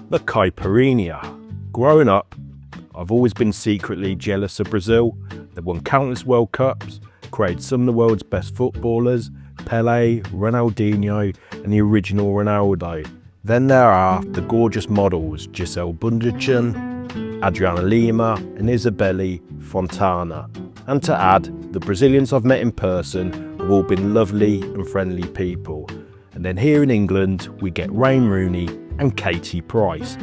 The Caipirinha. Growing up, I've always been secretly jealous of Brazil. They've won countless World Cups, created some of the world's best footballers, Pelé, Ronaldinho and the original Ronaldo. Then there are the gorgeous models Gisele Bundchen, Adriana Lima and Isabelle Fontana. And to add, the Brazilians I've met in person have all been lovely and friendly people. And then here in England, we get Wayne Rooney and Katie Price.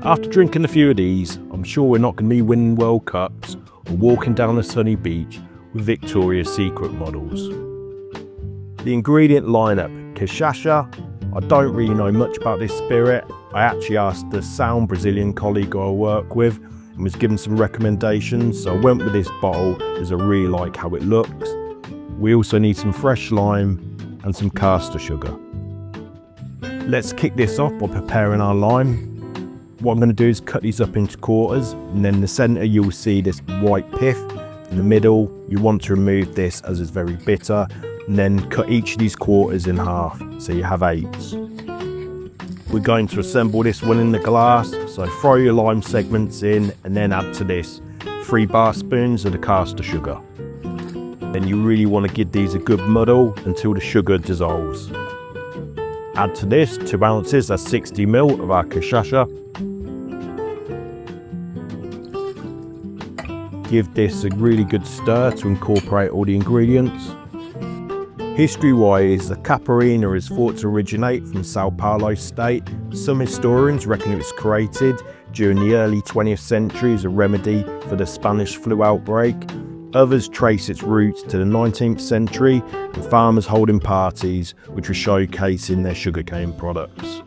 After drinking a few of these, I'm sure we're not going to be winning World Cups or walking down a sunny beach with Victoria's Secret models. The ingredient lineup: cachaça. I don't really know much about this spirit. I actually asked the sound Brazilian colleague I work with and was given some recommendations, so I went with this bottle as I really like how it looks. We also need some fresh lime and some caster sugar. Let's kick this off by preparing our lime. What I'm going to do is cut these up into quarters, and then in the centre you'll see this white pith. In the middle you want to remove this as it's very bitter, and then cut each of these quarters in half so you have 8s. We're going to assemble this one in the glass, so throw your lime segments in and then add to this 3 bar spoons of the caster sugar. Then you really want to give these a good muddle until the sugar dissolves. Add to this 2 ounces, that's 60 ml of our cachaça. Give this a really good stir to incorporate all the ingredients. History-wise, the Caipirinha is thought to originate from Sao Paulo state. Some historians reckon it was created during the early 20th century as a remedy for the Spanish flu outbreak. Others trace its roots to the 19th century and farmers holding parties which were showcasing their sugarcane products.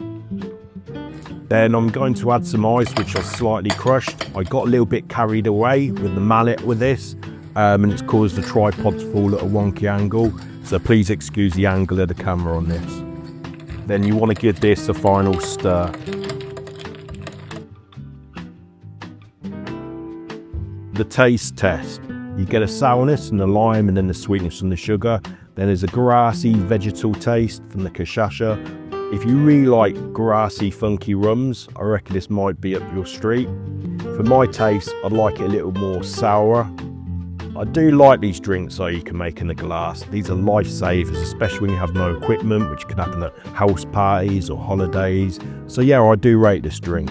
Then I'm going to add some ice, which I slightly crushed. I got a little bit carried away with the mallet with this, and it's caused the tripod to fall at a wonky angle, so please excuse the angle of the camera on this. Then you want to give this a final stir. The taste test. You get a sourness from the lime and then the sweetness from the sugar. Then there's a grassy vegetal taste from the cachaça. If you really like grassy funky rums, I reckon this might be up your street. For my taste, I'd like it a little more sour. I do like these drinks so you can make in a glass. These are lifesavers, especially when you have no equipment, which can happen at house parties or holidays. So yeah, I do rate this drink.